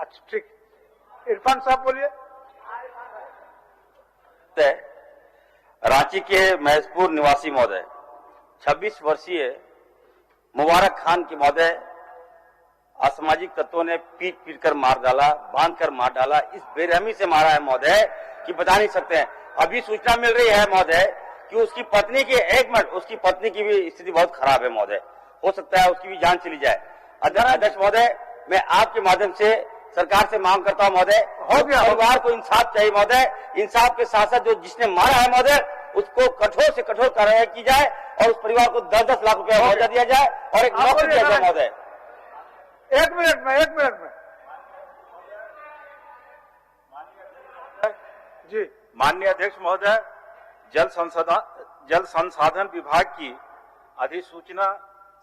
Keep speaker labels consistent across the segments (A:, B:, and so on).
A: अच्छा ठीक। इरफान साहब बोलिए।
B: रांची के महजपुर निवासी महोदय 26 वर्षीय मुबारक खान की महोदय असामाजिक तत्वों ने पीट पीट कर मार डाला, बांध कर मार डाला। इस बेरहमी से मारा है महोदय कि बता नहीं सकते हैं। अभी सूचना मिल रही है महोदय कि उसकी पत्नी की उसकी पत्नी की भी स्थिति बहुत खराब है महोदय। हो सकता है उसकी भी जान चली जाए। अध्यक्ष महोदय, मैं आपके माध्यम से सरकार से मांग करता हूं महोदय, परिवार को इंसाफ चाहिए महोदय। इंसाफ के साथ साथ जो जिसने मारा है महोदय उसको कठोर से कठोर कार्रवाई की जाए और उस परिवार को 10-10 लाख रुपया मुआवजा दिया जाए और एक नौकरी दिया जाए महोदय।
A: एक मिनट में जी।
C: माननीय अध्यक्ष महोदय, जल संसाधन विभाग की अधिसूचना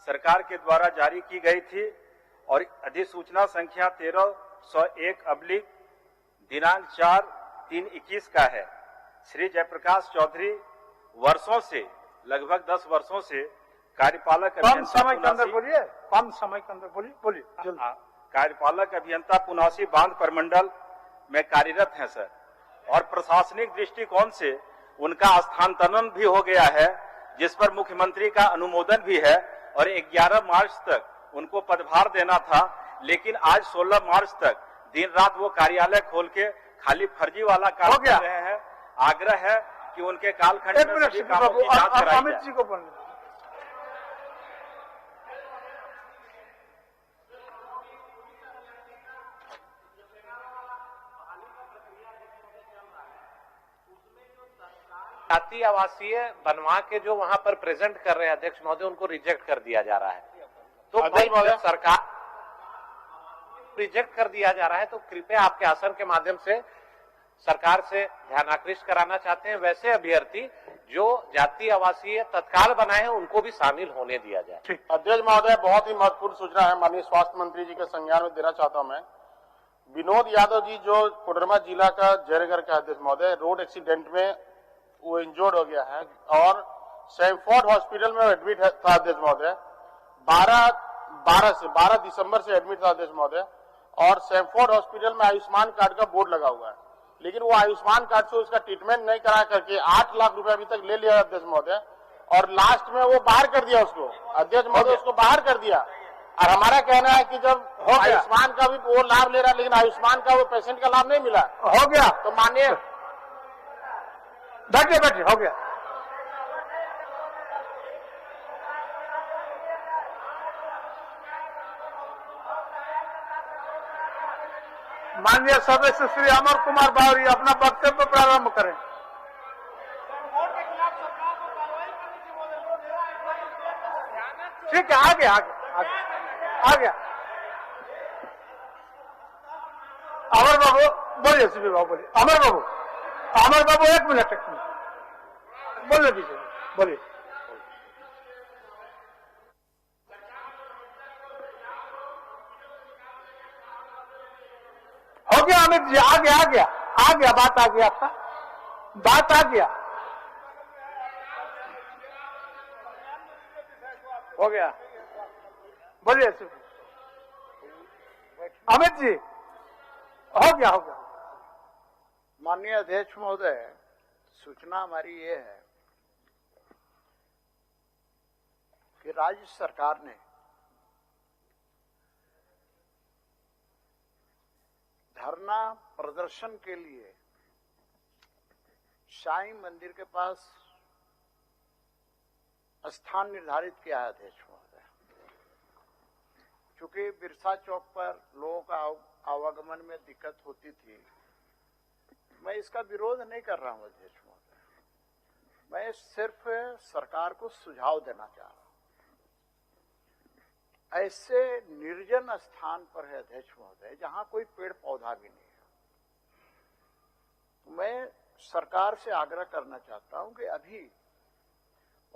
C: सरकार के द्वारा जारी की गई थी और अधिसूचना संख्या 1301 दिनांक 4/3/21 का है। श्री जयप्रकाश चौधरी वर्षों से, लगभग 10 वर्षों से कार्यपालक
A: कम समय के अंदर बोलिए
C: कार्यपालक अभियंता पुनासी बांध प्रमंडल में कार्यरत हैं सर, और प्रशासनिक दृष्टिकोण से उनका स्थानांतरण भी हो गया है, जिस पर मुख्यमंत्री का अनुमोदन भी है और 11 मार्च तक उनको पदभार देना था। लेकिन आज 16 मार्च तक दिन रात वो कार्यालय खोल के खाली फर्जी वाला काम कर रहे हैं। आग्रह है कि उनके कालखंड में सभी कामों की जांच कराई
A: अमित जी को बोलने।
D: जाति आवासीय बनवा के जो वहां पर प्रेजेंट कर रहे हैं अध्यक्ष महोदय, उनको रिजेक्ट कर दिया जा रहा है। तो भाई सरकार रिजेक्ट कर दिया जा रहा है, तो कृपया आपके आसन के माध्यम से सरकार से ध्यान आकृष्ट कराना चाहते हैं, वैसे अभ्यर्थी जो जाति आवासीय तत्काल बनाए हैं उनको भी शामिल होने दिया जाए।
E: अध्यक्ष महोदय, बहुत ही महत्वपूर्ण सूचना है, माननीय स्वास्थ्य मंत्री जी के संज्ञान में देना चाहता हूं मैं। विनोद यादव जी जो कोडरमा जिला का जयनगर का अध्यक्ष महोदय, रोड एक्सीडेंट में वो इंजर्ड हो गया है और सैमफोर्ड हॉस्पिटल में एडमिट था अध्यक्ष महोदय। 12 दिसंबर से एडमिट था अध्यक्ष महोदय, और सैमफोर्ड हॉस्पिटल में आयुष्मान कार्ड का बोर्ड लगा हुआ है, लेकिन वो आयुष्मान कार्ड से उसका ट्रीटमेंट नहीं करा करके 8 लाख रुपए अभी तक ले लिया अध्यक्ष महोदय, और लास्ट में वो बाहर कर दिया उसको अध्यक्ष महोदय, उसको बाहर कर दिया। और हमारा कहना है कि जब आयुष्मान का भी वो लाभ ले रहा है, लेकिन आयुष्मान का वो पेशेंट का लाभ नहीं मिला,
A: हो गया
E: तो माननीय
A: बैठे हो गया। माननीय सदस्य श्री अमर कुमार बावरी अपना वक्तव्य प्रारंभ करें। ठीक है, आगे अमर बाबू बोलिए, श्री बाबू बोलिए। अमर बाबू एक मिनट बोलिए, दीजिए बोलिए। हो गया अमित जी, आ गया बात आ गया, आपका बात आ गया, हो गया। बोलिए अमित जी, हो गया।
F: माननीय अध्यक्ष महोदय, सूचना हमारी ये है कि राज्य सरकार ने धरना प्रदर्शन के लिए साईं मंदिर के पास स्थान निर्धारित किया है अध्यक्ष महोदय। चूंकि बिरसा चौक पर लोगों का आवागमन में दिक्कत होती थी, मैं इसका विरोध नहीं कर रहा हूं अध्यक्ष महोदय, मैं सिर्फ सरकार को सुझाव देना चाह रहा हूं। ऐसे निर्जन स्थान पर है अध्यक्ष महोदय जहां कोई पेड़ पौधा भी नहीं है, तो मैं सरकार से आग्रह करना चाहता हूं कि अभी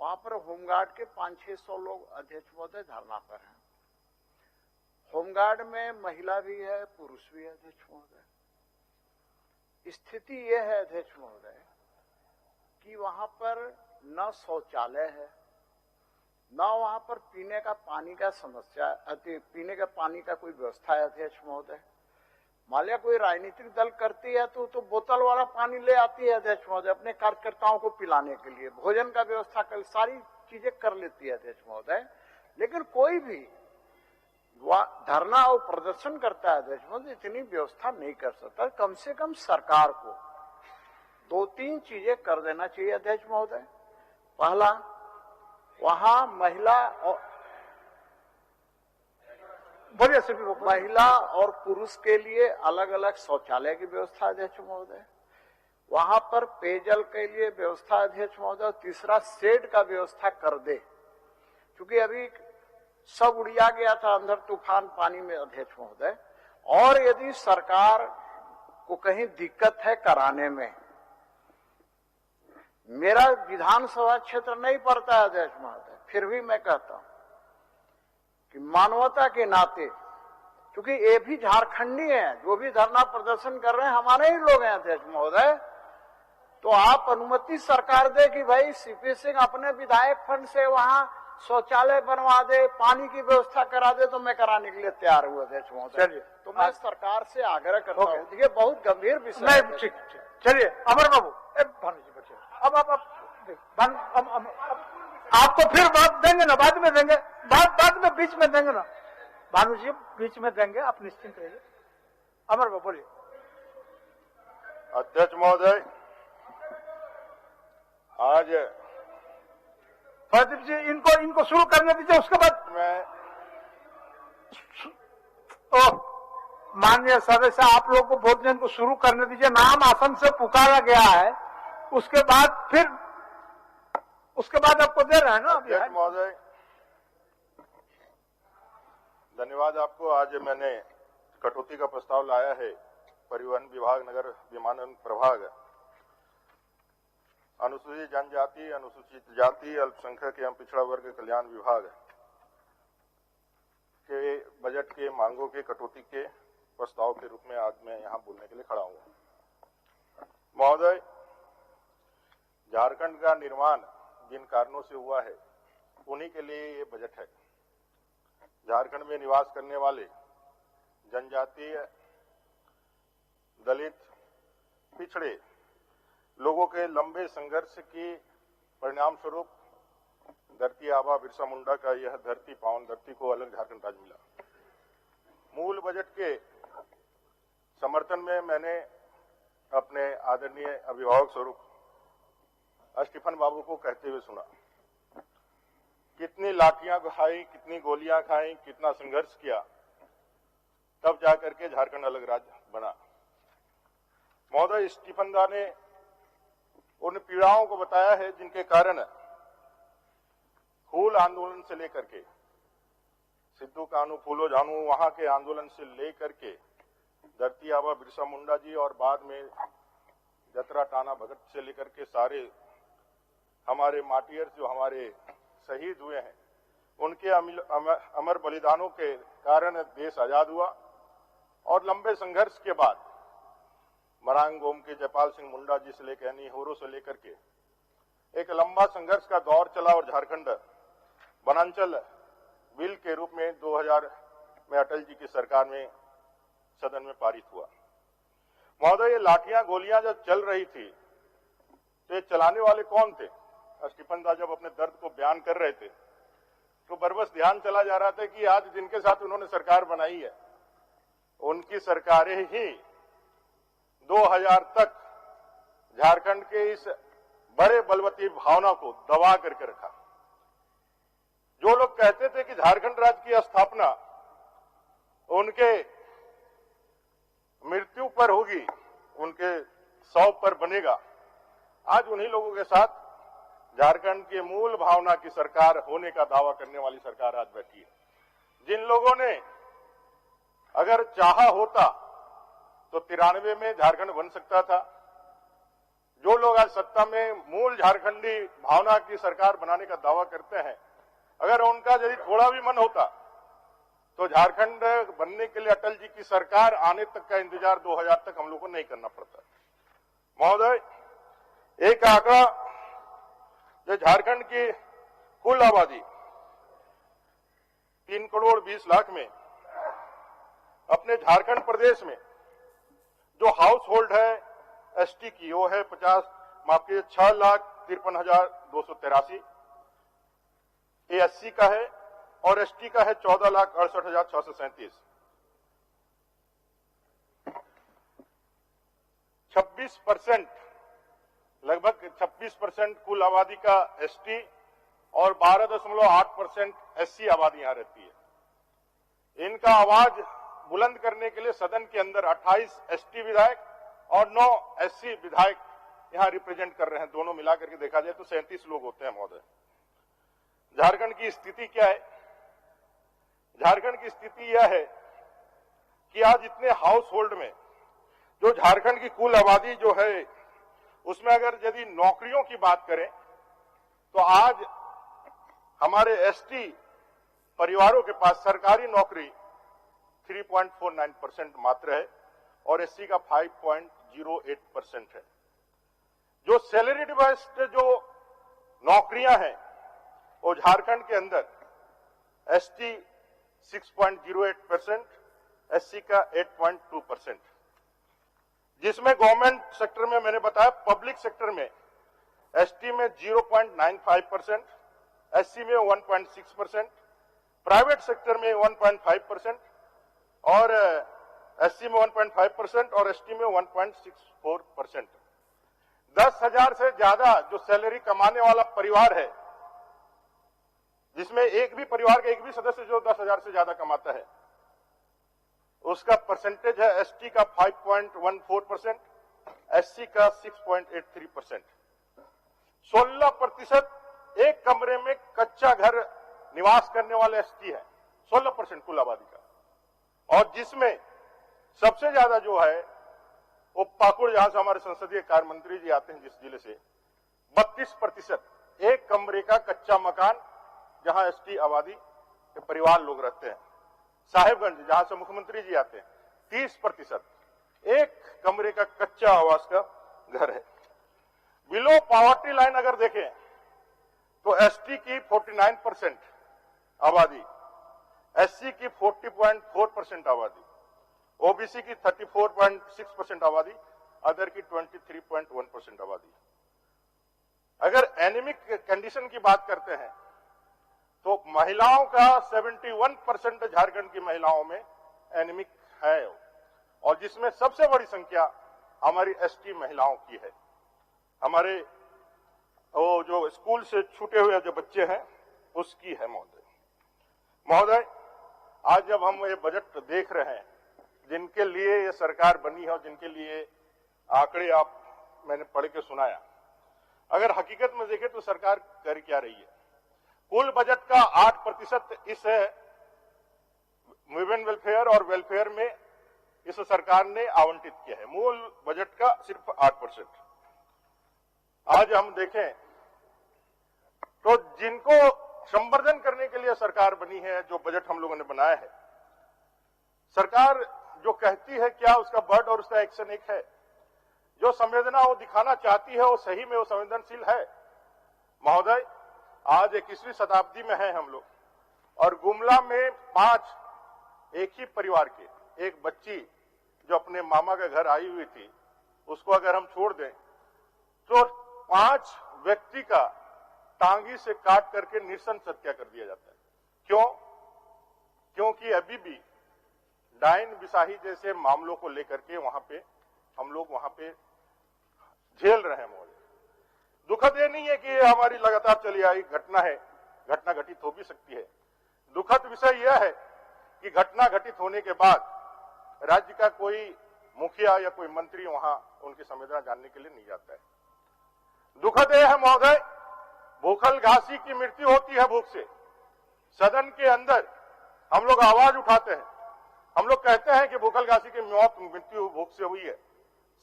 F: वहां पर होमगार्ड के 500-600 लोग अध्यक्ष महोदय धरना पर हैं। होमगार्ड में महिला भी है, पुरुष भी है अध्यक्ष महोदय। स्थिति यह है अध्यक्ष महोदय कि वहां पर न शौचालय है, न वहां पर पीने का पानी का समस्या, पीने का पानी का कोई व्यवस्था है अध्यक्ष महोदय। माल्या कोई राजनीतिक दल करती है तो बोतल वाला पानी ले आती है अध्यक्ष महोदय अपने कार्यकर्ताओं को पिलाने के लिए, भोजन का व्यवस्था कर, सारी चीजें कर लेती है अध्यक्ष महोदय। लेकिन कोई भी धरना और प्रदर्शन करता है अध्यक्ष महोदय, इतनी व्यवस्था नहीं कर सकता। कम से कम सरकार को 2-3 चीजें कर देना चाहिए अध्यक्ष महोदय। पहला, वहां महिला और पुरुष के लिए अलग अलग शौचालय की व्यवस्था अध्यक्ष महोदय, वहां पर पेयजल के लिए व्यवस्था अध्यक्ष महोदय। तीसरा, शेड का व्यवस्था कर दे, क्योंकि अभी सब उड़िया गया था अंदर तूफान पानी में अध्यक्ष महोदय। और यदि सरकार को कहीं दिक्कत है कराने में, मेरा विधानसभा क्षेत्र नहीं पड़ता है अध्यक्ष महोदय, फिर भी मैं कहता हूं कि मानवता के नाते, क्योंकि ये भी झारखंडी हैं, जो भी धरना प्रदर्शन कर रहे हैं हमारे ही लोग हैं अध्यक्ष महोदय, तो आप अनुमति सरकार दे कि भाई सीपी सिंह अपने विधायक फंड से वहां शौचालय बनवा दे, पानी की व्यवस्था करा दे, तो मैं कराने के लिए तैयार हूँ अध्यक्ष महोदय। तो मैं सरकार से आग्रह करता हूँ, ये बहुत गंभीर विषय है।
A: ठीक, चलिए अमर बाबू, भानु जी बच्चे, अब आपको फिर बात देंगे ना, बाद में देंगे, बाद में बीच में देंगे ना भानु जी, बीच में देंगे, आप निश्चिंत रहिए। अमर बाबू बोलिए।
E: अध्यक्ष महोदय, आज
A: प्रदीप जी इनको शुरू करने दीजिए, उसके बाद
E: मैं
A: माननीय सदस्य आप लोग को भोजन को शुरू करने दीजिए। नाम आसन से पुकारा गया है, उसके बाद आपको दे रहे हैं ना।
E: अध्यक्ष महोदय, धन्यवाद आपको। आज मैंने कटौती का प्रस्ताव लाया है। परिवहन विभाग, नगर विमानन प्रभाग, अनुसूचित जनजाति, अनुसूचित जाति, अल्पसंख्यक एवं पिछड़ा वर्ग कल्याण विभाग के बजट के मांगों के कटौती के प्रस्ताव के रूप में आज मैं यहाँ बोलने के लिए खड़ा हूँ। महोदय, झारखंड का निर्माण जिन कारणों से हुआ है उन्हीं के लिए ये बजट है। झारखंड में निवास करने वाले जनजातीय, दलित, पिछड़े लोगों के लंबे संघर्ष के परिणाम स्वरूप धरती आबा बिरसा मुंडा का यह धरती पावन धरती को अलग झारखंड राज्य मिला। मूल बजट के समर्थन में मैंने अपने आदरणीय अभिभावक स्वरूप स्टीफन बाबू को कहते हुए सुना, कितनी लाठियां खाई, कितनी गोलियां खाई, कितना संघर्ष किया, तब जाकर के झारखंड अलग राज्य बना। महोदय, स्टीफन दा ने उन पीड़ाओं को बताया है जिनके कारण फूल आंदोलन से लेकर के सिद्धू कानू फूलो जानू वहां के आंदोलन से लेकर के धरती आबा बिरसा मुंडा जी और बाद में जतरा टाना भगत से लेकर के सारे हमारे मार्टियर्स जो हमारे शहीद हुए हैं, उनके अमर बलिदानों के कारण देश आजाद हुआ। और लंबे संघर्ष के बाद मरांग गोम के जयपाल सिंह मुंडा जी से लेकर यानी होरो से लेकर के एक लंबा संघर्ष का दौर चला और झारखंड वनांचल बिल के रूप में 2000 में अटल जी की सरकार में सदन में पारित हुआ। महोदय, ये लाठियां गोलियां जब चल रही थी तो ये चलाने वाले कौन थे? स्टीफन दा जब अपने दर्द को बयान कर रहे थे तो बरबस ध्यान चला जा रहा था कि आज जिनके साथ उन्होंने सरकार बनाई है उनकी सरकारें ही 2000 तक झारखंड के इस बड़े बलवती भावना को दबा करके रखा। जो लोग कहते थे कि झारखंड राज्य की स्थापना उनके मृत्यु पर होगी, उनके शव पर बनेगा, आज उन्हीं लोगों के साथ झारखंड के मूल भावना की सरकार होने का दावा करने वाली सरकार आज बैठी है। जिन लोगों ने अगर चाहा होता तो 93 में झारखंड बन सकता था, जो लोग आज सत्ता में मूल झारखंडी भावना की सरकार बनाने का दावा करते हैं, अगर उनका यदि थोड़ा भी मन होता तो झारखंड बनने के लिए अटल जी की सरकार आने तक का इंतजार 2000 तक हम लोग को नहीं करना पड़ता। महोदय, एक आंकड़ा जो झारखंड की कुल आबादी 3 करोड़ 20 लाख में अपने झारखंड प्रदेश में
G: जो हाउस होल्ड है एसटी की वो है 6,53,283। ये एससी का है और एसटी का है 14,68,637। 26% लगभग 26% कुल आबादी का एसटी और 12.8% एससी आबादी यहां रहती है। इनका आवाज बुलंद करने के लिए सदन के अंदर 28 एसटी विधायक और 9 एससी विधायक यहां रिप्रेजेंट कर रहे हैं। दोनों मिलाकर के देखा जाए तो 37 लोग होते हैं महोदय। झारखंड की स्थिति क्या है? झारखंड की स्थिति यह है कि आज इतने हाउस होल्ड में जो झारखंड की कुल आबादी जो है उसमें अगर यदि नौकरियों की बात करें तो आज हमारे एसटी परिवारों के पास सरकारी नौकरी 3.49% मात्र है और एससी का 5.08% है। जो सैलरी बेस्ड जो नौकरियां हैं वो झारखंड के अंदर एसटी 6.08%, एससी का 8.2%, जिसमें गवर्नमेंट सेक्टर में मैंने बताया पब्लिक सेक्टर में एसटी में 0.95%, एससी में 1.6%, प्राइवेट सेक्टर में 1.5% और एससी में 1.5% और एसटी में 1.64%। 10,000 से ज्यादा जो सैलरी कमाने वाला परिवार है, जिसमें एक भी परिवार का एक भी सदस्य जो 10,000 से ज्यादा कमाता है, उसका परसेंटेज है एसटी का 5.14%, एससी का 6.83%। 16% एक कमरे में कच्चा घर निवास करने वाले एसटी है, 16% कुल आबादी का। और जिसमें सबसे ज्यादा जो है वो पाकुड़, जहां से हमारे संसदीय कार्य मंत्री जी आते हैं जिस जिले से, 32% एक कमरे का कच्चा मकान जहां एसटी आबादी के परिवार लोग रहते हैं। साहेबगंज जहां से मुख्यमंत्री जी आते हैं 30% एक कमरे का कच्चा आवास का घर है। बिलो पॉवर्टी लाइन अगर देखें तो एसटी की 49% आबादी, एससी की 40.4% आबादी, ओबीसी की 34.6% आबादी, अदर की 23.1% आबादी। अगर एनीमिक कंडीशन की बात करते हैं तो महिलाओं का 71% झारखंड की महिलाओं में एनीमिक है और जिसमें सबसे बड़ी संख्या हमारी एसटी महिलाओं की है। हमारे वो जो स्कूल से छूटे हुए जो बच्चे हैं उसकी है महोदय। आज जब हम ये बजट देख रहे हैं, जिनके लिए ये सरकार बनी है और जिनके लिए आंकड़े मैंने पढ़ के सुनाया, अगर हकीकत में देखें तो सरकार कर क्या रही है? कुल बजट का 8% इस वुमेन वेलफेयर और वेलफेयर में इस सरकार ने आवंटित किया है। मूल बजट का सिर्फ 8%। आज हम देखें तो जिनको संवर्धन करने के लिए सरकार बनी है, जो बजट हम लोगों ने बनाया है, सरकार जो कहती है क्या उसका वर्ड और उसका एक्शन एक है। जो संवेदना वो दिखाना चाहती है वो सही में वो संवेदनशील है महोदय। आज 21वीं शताब्दी में है हम लोग और गुमला में 5 एक ही परिवार के एक बच्ची जो अपने मामा के घर आई हुई थी, उसको अगर हम छोड़ दें तो 5 व्यक्ति का टांगी से काट करके नृशंस हत्या कर दिया जाता है। क्यों? क्योंकि अभी भी डायन बिसाही जैसे मामलों को लेकर के हम लोग वहां पे झेल रहे हैं महोदय। दुखद ये नहीं है कि ये हमारी लगातार चली आई घटना है, घटना घटित हो भी सकती है। दुखद विषय यह है कि घटना घटित होने के बाद राज्य का कोई मुखिया या कोई मंत्री वहां उनकी संवेदना जानने के लिए नहीं जाता है। दुखद यह है महोदय, भूखल घासी की मृत्यु होती है भूख से। सदन के अंदर हम लोग आवाज उठाते हैं, हम लोग कहते हैं कि भूखल घासी की मृत्यु भूख से हुई है।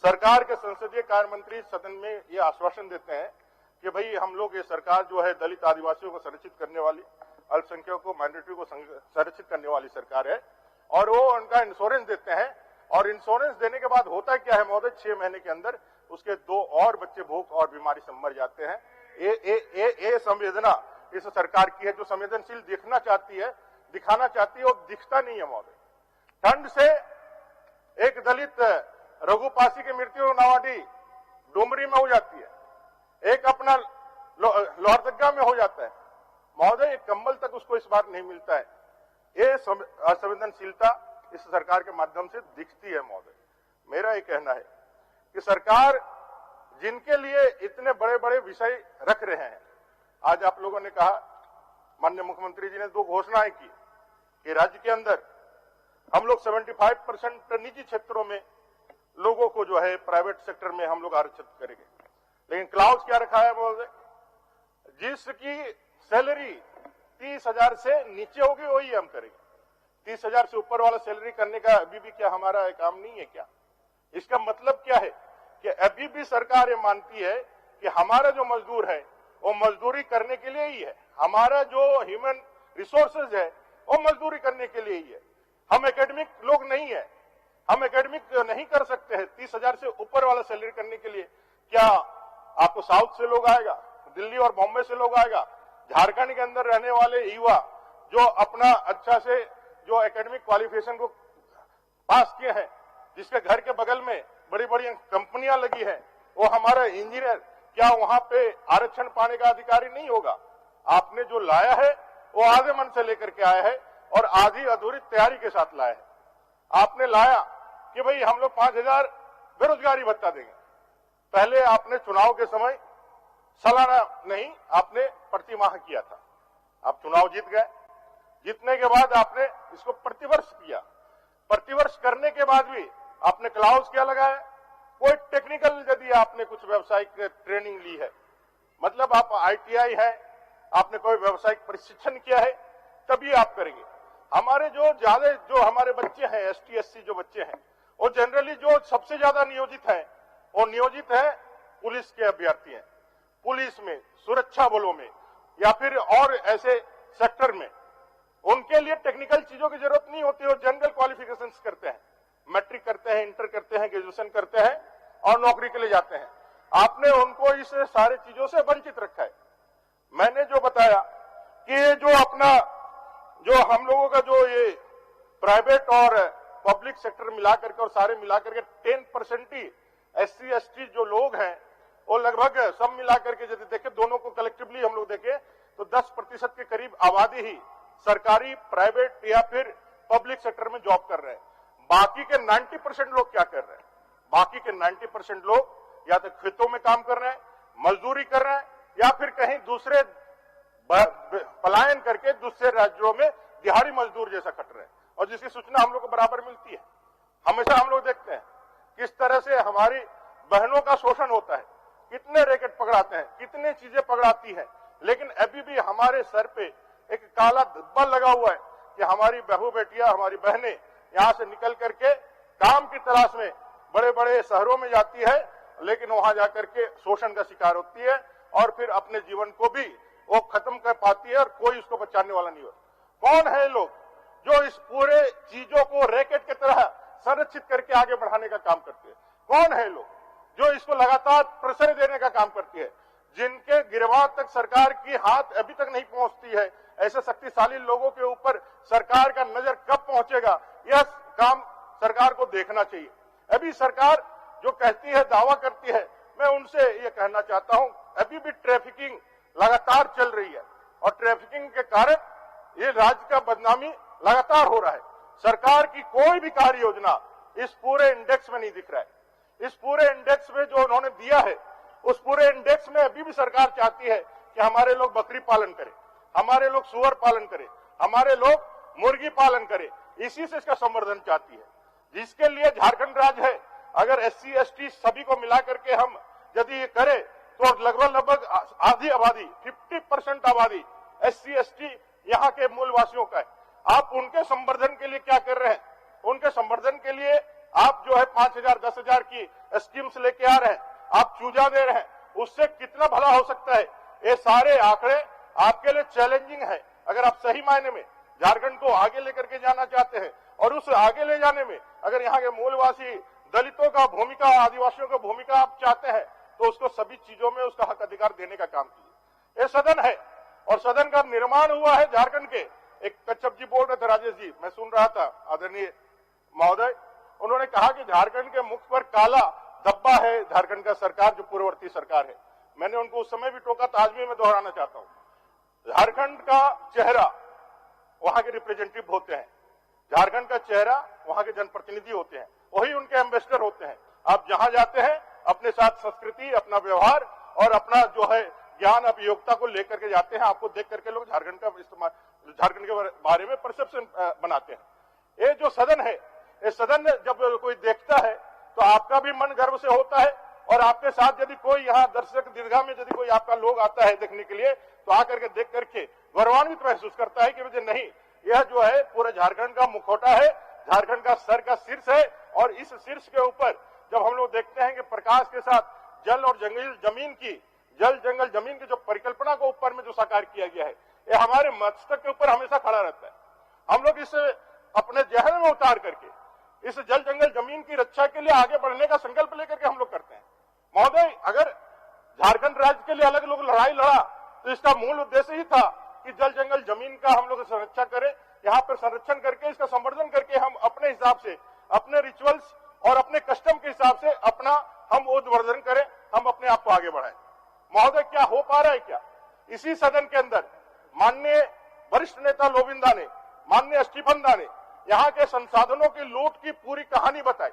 G: सरकार के संसदीय कार्य मंत्री सदन में ये आश्वासन देते हैं कि भाई हम लोग ये सरकार जो है दलित आदिवासियों को संरक्षित करने वाली, अल्पसंख्यकों माइनॉरिटी को संरक्षित करने वाली सरकार है और वो उनका इंश्योरेंस देते हैं। और इंश्योरेंस देने के बाद होता क्या है महोदय, 6 महीने के अंदर उसके 2 और बच्चे भूख और बीमारी से मर जाते हैं। ये संवेदना इस सरकार की है, जो संवेदनशील दिखना चाहती है, दिखाना चाहती है, वो दिखता नहीं है महोदय। ठंड से एक दलित रघुपासी की मृत्यु नावाडी डुमरी में हो जाती है, एक अपना लोहरदगा में हो जाता है। महोदय, एक कंबल तक उसको इस बार नहीं मिलता है। ये असंवेदनशीलता इस सरकार के माध्यम से दिखती है। महोदय, मेरा ये कहना है कि सरकार जिनके लिए इतने बड़े बड़े विषय रख रहे हैं, आज आप लोगों ने कहा, माननीय मुख्यमंत्री जी ने 2 घोषणाएं की कि राज्य के अंदर हम लोग 75% निजी क्षेत्रों में लोगों को जो है प्राइवेट सेक्टर में हम लोग आरक्षित करेंगे। लेकिन क्लाउज क्या रखा है महोदय? जिसकी सैलरी 30,000 से नीचे होगी वही हम करेंगे। 30,000 से ऊपर वाला सैलरी करने का अभी भी क्या हमारा काम नहीं है क्या? इसका मतलब क्या है कि अभी भी सरकार ये मानती है कि हमारा जो मजदूर है वो मजदूरी करने के लिए ही है, हमारा जो ह्यूमन रिसोर्सेज है वो मजदूरी करने के लिए ही है। हम एकेडमिक लोग नहीं है, हम एकेडमिक नहीं कर सकते हैं। 30,000 से ऊपर वाला सैलरी करने के लिए क्या आपको साउथ से लोग आएगा, दिल्ली और बॉम्बे से लोग आएगा? झारखंड के अंदर रहने वाले युवा जो अपना अच्छा से जो एकेडमिक क्वालिफिकेशन को पास किए हैं, जिसके घर के बगल में बड़ी बड़ी कंपनियां लगी हैं, वो हमारा इंजीनियर, क्या वहां पे आरक्षण पाने का अधिकारी नहीं होगा? आपने जो लाया है वो आधे मन से लेकर के आया है और आधी अधूरी तैयारी के साथ लाया है। आपने लाया कि भाई हम लोग 5,000 बेरोजगारी भत्ता देंगे। पहले आपने चुनाव के समय सालाना नहीं, आपने प्रति माह किया था। आप चुनाव जीत गए, जीतने के बाद आपने इसको प्रतिवर्ष किया। प्रतिवर्ष करने के बाद भी आपने क्लाउज क्या लगाया? कोई टेक्निकल यदि आपने कुछ व्यावसायिक ट्रेनिंग ली है, मतलब आप ITI है, आपने कोई व्यावसायिक प्रशिक्षण किया है, तभी आप करेंगे। हमारे जो हमारे बच्चे हैं, ST SC जो बच्चे हैं, वो जनरली जो सबसे ज्यादा नियोजित है वो नियोजित है पुलिस के अभ्यर्थी हैं। पुलिस में, सुरक्षा बलों में या फिर और ऐसे सेक्टर में उनके लिए टेक्निकल चीजों की जरूरत नहीं होती। वो जनरल क्वालिफिकेशंस करते हैं, मैट्रिक करते हैं, इंटर करते हैं, ग्रेजुएशन करते हैं और नौकरी के लिए जाते हैं। आपने उनको इस सारे चीजों से वंचित रखा है। मैंने जो बताया कि ये जो अपना जो हम लोगों का जो ये प्राइवेट और पब्लिक सेक्टर मिला करके और सारे मिला करके 10% ही SC ST जो लोग हैं वो लगभग सब मिला करके यदि देखें, दोनों को कलेक्टिवली हम लोग देखें तो 10% के करीब आबादी ही सरकारी, प्राइवेट या फिर पब्लिक सेक्टर में जॉब कर रहे हैं। बाकी के 90% लोग क्या कर रहे हैं? बाकी के 90% लोग या तो खेतों में काम कर रहे हैं, मजदूरी कर रहे हैं, या फिर कहीं दूसरे पलायन करके दूसरे राज्यों में दिहाड़ी मजदूर जैसा खट रहे हैं, और जिसकी सूचना हम लोग को बराबर मिलती है। हमेशा हम लोग देखते हैं किस तरह से हमारी बहनों का शोषण होता है, कितने रैकेट पकड़ाते हैं, कितनी चीजें पकड़ाती है, लेकिन अभी भी हमारे सर पे एक काला धब्बा लगा हुआ है कि हमारी बहू बेटियां, हमारी बहनें यहां से निकल करके काम की तलाश में बड़े बड़े शहरों में जाती है, लेकिन वहां जाकर के शोषण का शिकार होती है और फिर अपने जीवन को भी वो खत्म कर पाती है और कोई उसको बचाने वाला नहीं होता। कौन है लोग जो इस पूरे चीजों को रैकेट की तरह संरक्षित करके आगे बढ़ाने का काम करते हैं? कौन है लोग जो इसको लगातार प्रेशर देने का काम करती है, जिनके गिरवा तक सरकार की हाथ अभी तक नहीं पहुंचती है? ऐसे शक्तिशाली लोगों के ऊपर सरकार का नजर कब पहुंचेगा, यह काम सरकार को देखना चाहिए। अभी सरकार जो कहती है, दावा करती है, मैं उनसे ये कहना चाहता हूं, अभी भी ट्रैफिकिंग लगातार चल रही है और ट्रैफिकिंग के कारण ये राज्य का बदनामी लगातार हो रहा है। सरकार की कोई भी कार्य योजना इस पूरे इंडेक्स में नहीं दिख रहा है। इस पूरे इंडेक्स में जो उन्होंने दिया है, उस पूरे इंडेक्स में अभी भी सरकार चाहती है कि हमारे लोग बकरी पालन करें, हमारे लोग सुअर पालन करें, हमारे लोग मुर्गी पालन करें, इसी से इसका संवर्धन चाहती है, जिसके लिए झारखंड राज्य है। अगर SC ST सभी को मिला करके हम यदि ये करें तो लगभग आधी आबादी, 50% आबादी SC ST यहाँ के मूलवासियों का है। आप उनके संवर्धन के लिए क्या कर रहे हैं? उनके संवर्धन के लिए आप जो है 5,000 10,000 की स्कीम्स लेके आ रहे हैं, आप चूजा दे रहे हैं, उससे कितना भला हो सकता है? ये सारे आंकड़े आपके लिए चैलेंजिंग है। अगर आप सही मायने में झारखंड को आगे लेकर के जाना चाहते हैं और उस आगे ले जाने में अगर यहाँ के मूलवासी दलितों का भूमिका, आदिवासियों का भूमिका आप चाहते हैं, तो उसको सभी चीजों में उसका हक अधिकार देने का काम कीजिए। ये सदन है और सदन का निर्माण हुआ है झारखंड के। एक कच्छप जी बोल रहे थे, राजेश जी, मैं सुन रहा था आदरणीय महोदय, उन्होंने कहा कि झारखंड के मुख पर काला धब्बा है झारखंड का सरकार, जो पूर्ववर्ती सरकार है। मैंने उनको उस समय भी टोका, तो आज भी मैं दोहराना चाहता हूं। झारखंड का चेहरा वहां के रिप्रेजेंटेटिव होते हैं, झारखंड का चेहरा वहां के जनप्रतिनिधि होते हैं, वही उनके एम्बेसडर होते हैं। आप जहां जाते हैं अपने साथ संस्कृति, अपना व्यवहार और अपना जो है ज्ञान, आप योग्यता को लेकर के जाते हैं। आपको देख करके लोग झारखंड का इस्तेमाल, झारखंड के बारे में परसेप्शन बनाते हैं। ये जो सदन है, ये सदन जब कोई देखता है तो आपका भी मन गर्व से होता है, और आपके साथ यदि कोई यहाँ दर्शक दीर्घा में यदि कोई आपका लोग आता है देखने के लिए, तो आकर के देख करके गौरवान्वित महसूस करता है कि मुझे नहीं, यह जो है पूरे झारखंड का मुखौटा है, झारखंड का सर का शीर्ष है। और इस शीर्ष के ऊपर जब हम लोग देखते हैं कि प्रकाश के साथ जल और जंगल जमीन की, जल जंगल जमीन की जो परिकल्पना को ऊपर में जो साकार किया गया है, ये हमारे मस्तक के ऊपर हमेशा खड़ा रहता है। हम लोग इसे अपने जहन में उतार करके इस जल जंगल जमीन की रक्षा के लिए आगे बढ़ने का संकल्प लेकर के हम लोग करते हैं। महोदय, अगर झारखंड राज्य के लिए अलग लोग लड़ाई लड़ा तो इसका मूल उद्देश्य ही था कि जल जंगल जमीन का हम लोग संरक्षण करें, यहाँ पर संरक्षण करके इसका संवर्धन करके हम अपने हिसाब से, अपने रिचुअल्स और अपने कस्टम के हिसाब से अपना हम उद्वर्धन करें, हम अपने आप को आगे बढ़ाएं। महोदय, क्या हो पा रहा है? क्या इसी सदन के अंदर माननीय वरिष्ठ नेता लोबिंदा ने, माननीय स्टीफन ने यहाँ के संसाधनों की लूट की पूरी कहानी बताई।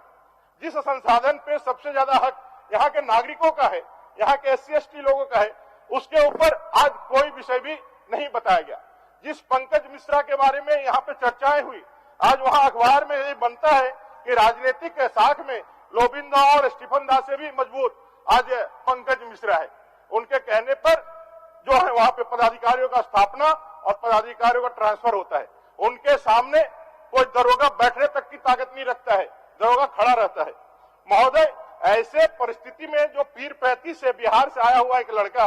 G: जिस संसाधन पे सबसे ज्यादा हक यहाँ के नागरिकों का है, यहाँ के SC ST लोगों का है, उसके ऊपर आज कोई विषय भी नहीं बताया गया। जिस पंकज मिश्रा के बारे में यहाँ पे चर्चाएं हुई, आज वहां अखबार में ये बनता है कि राजनीतिक साख में लोबिंदा और स्टीफन दास से भी मजबूत आज पंकज मिश्रा है। उनके कहने पर जो है वहां पे पदाधिकारियों का स्थापना और पदाधिकारियों का ट्रांसफर होता है। उनके सामने कोई दरोगा बैठने तक की ताकत नहीं रखता है, दरोगा खड़ा रहता है। महोदय, ऐसे परिस्थिति में जो पीर 35 से बिहार से आया हुआ एक लड़का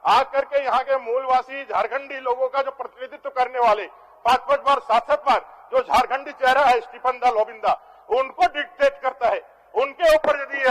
G: आकर के यहाँ के मूलवासी झारखंडी लोगों का जो प्रतिनिधित्व करने वाले 5-5 बार 7-7 बार जो झारखंडी चेहरा है स्टीफन दा लोबिंदा, उनको डिक्टेट करता है। उनके ऊपर यदि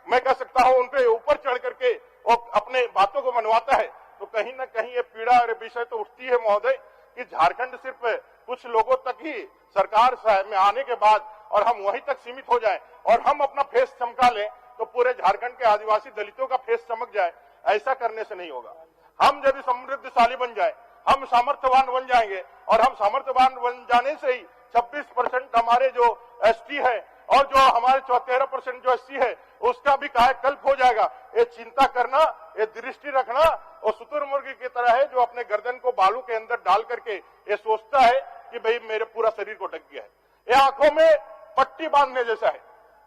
G: मैं कह सकता हूं उनके ऊपर चढ़ करके वो अपने बातों को मनवाता है, तो कहीं ना कहीं ये पीड़ा और विषय तो उठती है महोदय कि झारखंड सिर्फ कुछ लोगों तक ही सरकार में आने के बाद और हम वहीं तक सीमित हो जाएं और हम अपना फेस चमका लें तो पूरे झारखंड के आदिवासी दलितों का फेस चमक जाए। ऐसा करने से नहीं होगा। हम यदि समृद्धशाली बन जाए, हम सामर्थ्यवान बन जाएंगे, और हम सामर्थ्यवान बन जाने से ही 26% हमारे जो ST है और जो हमारे 13% जो SC है उसका भी कायाकल्प हो जाएगा। ये चिंता करना, ये दृष्टि रखना और शुतुरमुर्गी की तरह है जो अपने गर्दन को बालू के अंदर डाल करके ये सोचता है कि भाई मेरे पूरा शरीर को ढक गया है। ये आंखों में पट्टी बांधने जैसा है।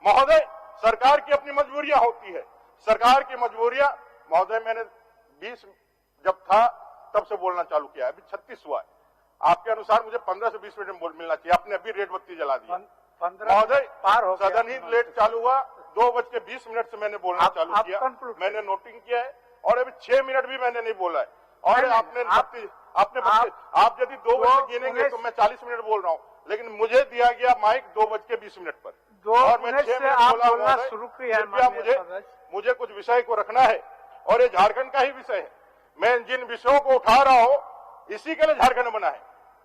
G: महोदय, सरकार की अपनी मजबूरियां होती है। सरकार की मजबूरियां, महोदय, मैंने 20 जब था तब से बोलना चालू किया, अभी 36 हुआ है। आपके अनुसार मुझे 15 से 20 मिनट मिलना चाहिए। आपने अभी रेड बत्ती जला दी। महोदय, सदन ही लेट चालू हुआ, 2:20 से मैंने बोलना चालू किया। मैंने नोटिंग किया है और अभी 6 मिनट भी मैंने नहीं बोला है। और आपने आप यदि 2 बजे गिनेंगे तो मैं 40 मिनट बोल रहा हूँ, लेकिन मुझे दिया गया माइक 2:20 पर और मैं 6 मिनट बोला शुरू किया। मुझे कुछ विषय को रखना है और ये झारखंड का ही विषय है। मैं जिन विषयों को उठा रहा हूँ इसी के लिए झारखंड बना है।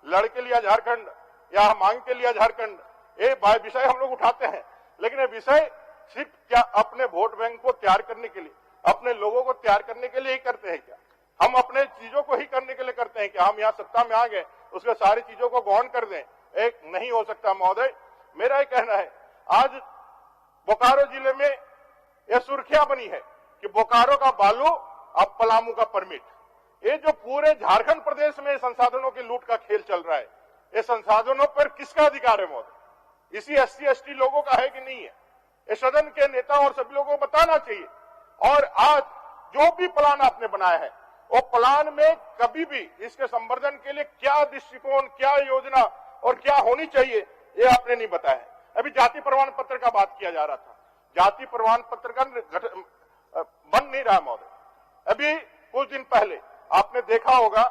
G: लड़ के लिया झारखंड या मांग के लिया झारखंड, ये विषय हम लोग उठाते हैं, लेकिन ये विषय सिर्फ क्या अपने वोट बैंक को तैयार करने के लिए, अपने लोगों को तैयार करने के लिए ही करते हैं क्या? हम अपने चीजों को ही करने के लिए करते हैं क्या? हम यहाँ सत्ता में आ गए उसके सारी चीजों को गौन कर दें? एक नहीं हो सकता महोदय। मेरा ये कहना है, आज बोकारो जिले में यह सुर्खियां बनी है कि बोकारो का बालू अब पलामू का परमिट। ये जो पूरे झारखंड प्रदेश में संसाधनों की लूट का खेल चल रहा है, ये संसाधनों पर किसका अधिकार है महोदय? इसी SC ST लोगों का है कि नहीं है? ये सदन के नेता और सभी लोगों को बताना चाहिए। और आज जो भी प्लान आपने बनाया है वो प्लान में कभी भी इसके संवर्धन के लिए क्या दृष्टिकोण, क्या योजना और क्या होनी चाहिए ये आपने नहीं बताया है। अभी जाति प्रमाण पत्र का बात किया जा रहा था, जाति प्रमाण पत्र का बन नहीं रहा महोदय। अभी कुछ दिन पहले आपने देखा होगा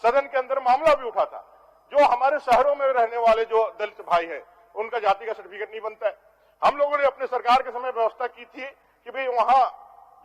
G: सदन के अंदर मामला भी उठा था, जो हमारे शहरों में रहने वाले जो दलित भाई है उनका जाति का सर्टिफिकेट नहीं बनता है। हम लोगों ने अपने सरकार के समय व्यवस्था की थी कि भाई वहां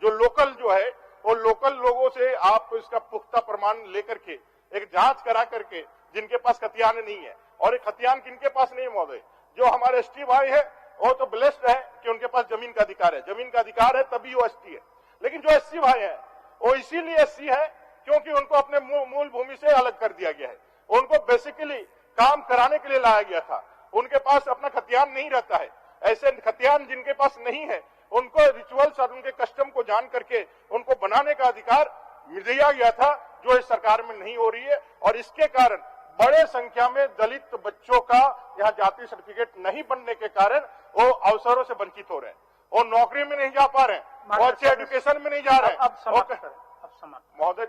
G: जो लोकल जो है वो लोकल लोगों से आप इसका पुख्ता प्रमाण लेकर के एक जांच करा करके, जिनके पास खतियान नहीं है, और एक खतियान किनके पास नहीं है महोदय, जो हमारे ST भाई है वो तो ब्लेस्ड है कि उनके पास जमीन का अधिकार है, जमीन का अधिकार है तभी वो एसटी है। लेकिन जो एससी भाई है वो इसीलिए एससी है क्योंकि उनको अपने मूल भूमि से अलग कर दिया गया है। उनको बेसिकली काम कराने के लिए लाया गया था, उनके पास अपना खतियान नहीं रहता है। ऐसे खतियान जिनके पास नहीं है उनको रिचुअल्स और उनके कस्टम को जान करके उनको बनाने का अधिकार दिया गया था, जो इस सरकार में नहीं हो रही है। और इसके कारण बड़े संख्या में दलित बच्चों का यहाँ जाति सर्टिफिकेट नहीं बनने के कारण वो अवसरों से वंचित हो रहे हैं, वो नौकरी में नहीं जा पा रहे हैं, वो अच्छे एजुकेशन में नहीं जा रहे हैं।
A: अब समाप्त करें, अब समाप्त
G: महोदय,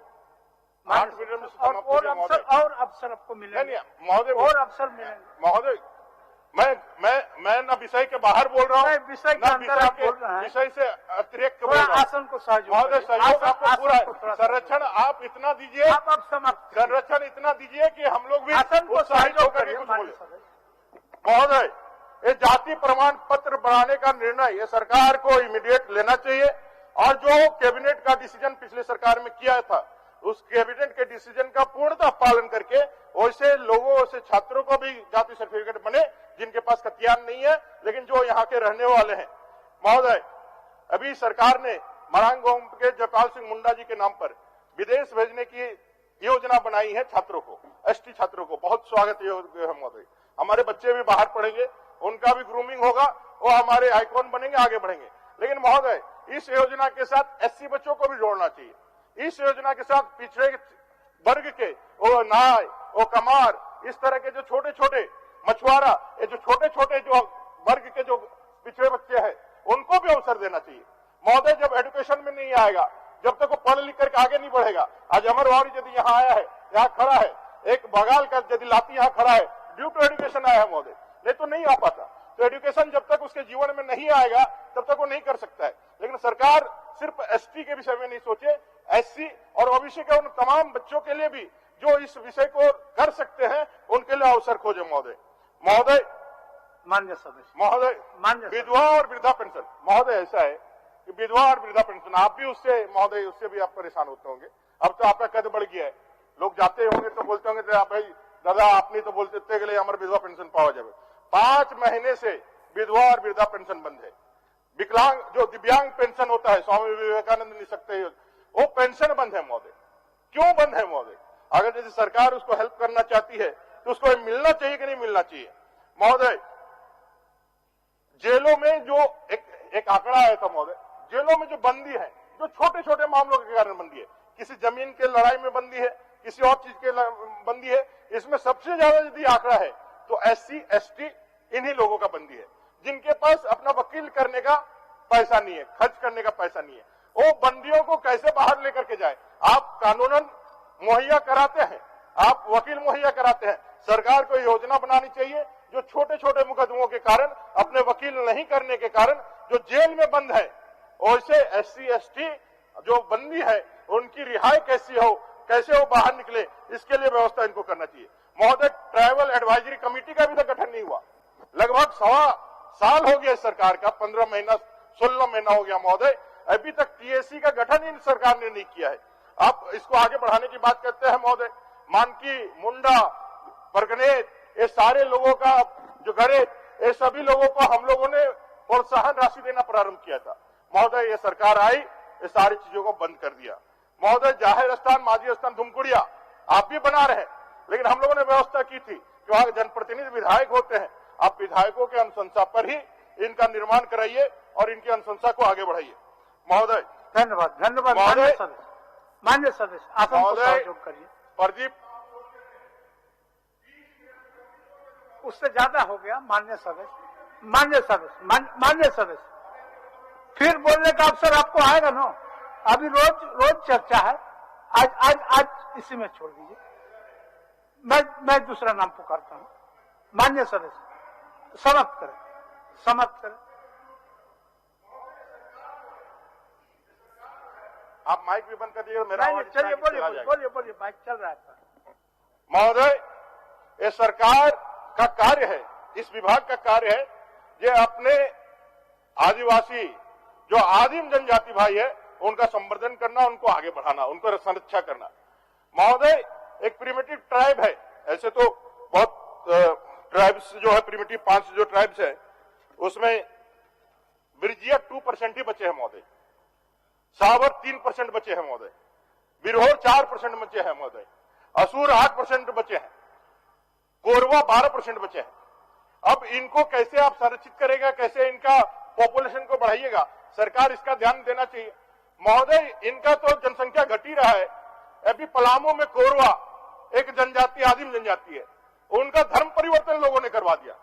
G: 8 मिनट में समाप्त
A: और अवसर आपको मिलेंगे,
G: महोदय,
A: और अवसर मिलेंगे
G: महोदय। मैं न विषय के बाहर बोल रहा हूँ,
A: विषय के अंदर आप बोल रहे हैं,
G: विषय से अतिरिक्त बोल रहा हूँ।
A: आसन को सहयोग
G: महोदय, सहयोग आपको पूरा है।
A: थोड़ा
G: संरक्षण आप इतना दीजिए,
A: आप समाप्त,
G: संरक्षण इतना दीजिए कि हम लोग भी
A: आसन को
G: उत्साहित
A: सहयोग
G: होकर के
A: करिए।
G: कुछ बोले। महोदय, ये जाति प्रमाण पत्र बढ़ाने का निर्णय ये सरकार को इमीडिएट लेना चाहिए, और जो कैबिनेट का डिसीजन पिछले सरकार में किया था उस कैबिनेट के डिसीजन का पूर्णतः पालन करके वैसे लोगों से छात्रों को भी जाति सर्टिफिकेट बने जिनके पास खतियान नहीं है लेकिन जो यहाँ के रहने वाले हैं। महोदय, अभी सरकार ने मरांग गांव के जयपाल सिंह मुंडा जी के नाम पर विदेश भेजने की योजना बनाई है छात्रों को, एसटी छात्रों को। बहुत स्वागत है महोदय। हमारे बच्चे भी बाहर पढ़ेंगे, उनका भी ग्रूमिंग होगा, वो हमारे आइकॉन बनेंगे, आगे बढ़ेंगे। लेकिन महोदय, इस योजना के साथ एससी बच्चों को भी जोड़ना चाहिए। इस योजना के साथ पिछड़े वर्ग के वो नाय, वो कमार, इस तरह के जो छोटे छोटे मछुआरा, ये जो छोटे छोटे जो वर्ग के जो पिछड़े बच्चे हैं उनको भी अवसर देना चाहिए। महोदय, जब एजुकेशन में नहीं आएगा, जब तक वो पढ़ लिख करके आगे नहीं बढ़ेगा। आज अमर वारी यदि यहाँ आया है, यहाँ खड़ा है, एक बगाल का यदि लाती यहाँ खड़ा है, ड्यू टू एजुकेशन आया है महोदय, नहीं तो नहीं आ पाता। तो एजुकेशन जब तक उसके जीवन में नहीं आएगा तब तक वो नहीं कर सकता है। लेकिन सरकार सिर्फ एसटी के विषय में नहीं सोचे, एससी और ओबीसी के उन तमाम बच्चों के लिए भी जो इस विषय को कर सकते हैं उनके लिए अवसर खोजे। महोदय,
A: मान्य सदस्य
G: महोदय, विधवा और वृद्धा पेंशन। महोदय, ऐसा है कि विधवा और वृद्धा पेंशन आप भी उससे महोदय, उससे भी आप परेशान होते होंगे। अब तो आपका कद बढ़ गया है, लोग जाते होंगे तो बोलते होंगे भाई दादा आपने तो बोलते गए हमारे विधवा पेंशन पावा जाए। 5 महीने से विधवा और वृद्धा पेंशन बंद है। विकलांग जो दिव्यांग पेंशन होता है, स्वामी विवेकानंद नहीं सकते, वो पेंशन बंद है महोदय। क्यों बंद है महोदय? अगर जैसे सरकार उसको हेल्प करना चाहती है तो उसको मिलना चाहिए कि नहीं मिलना चाहिए? महोदय, जेलों में जो एक आंकड़ा आया था महोदय, जेलों में जो बंदी है, जो छोटे छोटे मामलों के कारण बंदी है, किसी जमीन के लड़ाई में बंदी है, किसी और चीज के बंदी है, इसमें सबसे ज्यादा यदि आंकड़ा है तो एससी एसटी इन्हीं लोगों का बंदी है, जिनके पास अपना वकील करने का पैसा नहीं है, खर्च करने का पैसा नहीं है। वो बंदियों को कैसे बाहर लेकर के जाए? आप कानूनन मुहैया कराते हैं, आप वकील मुहैया कराते हैं। सरकार को योजना बनानी चाहिए जो छोटे छोटे मुकदमों के कारण, अपने वकील नहीं करने के कारण जो जेल में बंद है, वैसे एससी एसटी जो बंदी है उनकी रिहाई कैसी हो, कैसे वो बाहर निकले, इसके लिए व्यवस्था इनको करना चाहिए। महोदय, ट्राइबल एडवाइजरी कमेटी का भी तो गठन नहीं हुआ, लगभग 1.25 साल हो गया सरकार का, 15 महीना 16 महीना हो गया महोदय, अभी तक टीएससी का गठन इन सरकार ने नहीं किया है। आप इसको आगे बढ़ाने की बात करते हैं महोदय। मानकी, मुंडा, बरगनेत, ये सारे लोगों का जो गरे, ये सभी लोगों को हम लोगों ने प्रोत्साहन राशि देना प्रारंभ किया था महोदय। ये सरकार आई, ये सारी चीजों को बंद कर दिया महोदय। जाहिर स्थान, माझी स्थान, धुमकुड़िया आप भी बना रहे हैं, लेकिन हम लोगों ने व्यवस्था की थी कि वहां जनप्रतिनिधि विधायक होते हैं, आप विधायकों के अनुशंसा पर ही इनका निर्माण कराइए और इनकी अनुशंसा को आगे बढ़ाइए महोदय।
A: धन्यवाद, धन्यवाद मान्य सदस्य, आसन को सहयोग करिए।
G: प्रदीप,
A: उससे ज्यादा हो गया मान्य सदस्य, फिर बोलने का अवसर आपको आएगा ना। अभी रोज चर्चा है, आज इसी में छोड़ दीजिए। मैं दूसरा नाम पुकारता हूँ। मान्य सदस्य, समाप्त करें।
G: आप माइक भी बंद कर दीजिए, मेरा
A: चलिए बोलिए, माइक चल रहा है
G: महोदय। ये सरकार का कार्य है, इस विभाग का कार्य है, ये अपने आदिवासी जो आदिम जनजाति भाई है उनका संवर्धन करना, उनको आगे बढ़ाना, उनको संरक्षा करना। महोदय, एक प्रिमिटिव ट्राइब है, ऐसे तो बहुत ट्राइब्स जो है प्रिमिटिव 5 जो ट्राइब्स है, उसमें बिरजिया 2% ही बचे हैं महोदय, सावर 3% बचे हैं महोदय, बिरहोर 4% बचे हैं महोदय, असूर 8% बचे हैं, कोरबा 12% बचे हैं। अब इनको कैसे आप संरक्षित करेगा, कैसे इनका पॉपुलेशन को बढ़ाइएगा, सरकार इसका ध्यान देना चाहिए महोदय। इनका तो जनसंख्या घट ही रहा है। अभी पलामू में कोरवा एक जनजाति, आदिम जनजाति है, उनका धर्म परिवर्तन लोगों ने करवा दिया।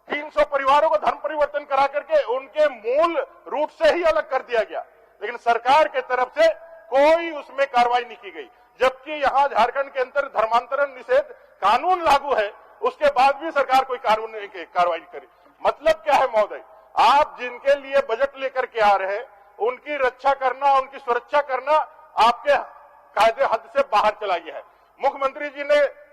G: 300 परिवारों को धर्म परिवर्तन करा करके उनके मूल रूट से ही अलग कर दिया गया, लेकिन सरकार के तरफ से कोई उसमें कार्रवाई नहीं की गई। जबकि यहां झारखंड के अंदर धर्मांतरण निषेध कानून लागू है, उसके बाद भी सरकार कोई कार्रवाई नहीं करी। मतलब क्या है महोदय, आप जिनके लिए बजट लेकर के आ रहे हैं उनकी रक्षा करना, उनकी सुरक्षा करना आपके कायदे हद से बाहर चला गया है। मुख्यमंत्री जी ने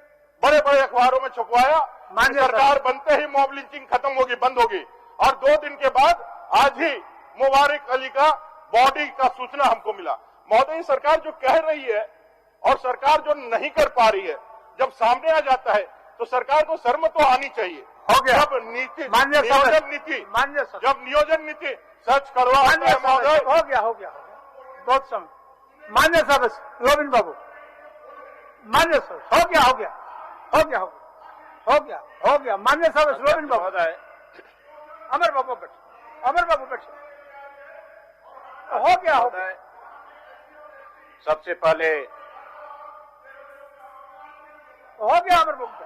G: बड़े बड़े अखबारों में छपवाया, सरकार बनते ही मॉब लिंचिंग खत्म होगी, बंद होगी, और 2 दिन के बाद आज ही मुबारक अली का बॉडी का सूचना हमको मिला। महोदय, सरकार जो कह रही है और सरकार जो नहीं कर पा रही है, जब सामने आ जाता है तो सरकार को शर्म तो आनी चाहिए।
A: हो गया।
G: जब नीति नियोजन नीति सच कड़वा होता है महोदय।
A: हो गया बहुत समय। मान्य सदस्य रोबिन बाबू, मान्य सदस्य, हो गया। मान्य सदस्य रोबिन बाबू, अमर बाबू बैठे, हो गया।
D: सबसे पहले
A: हो गया अमर बाबू,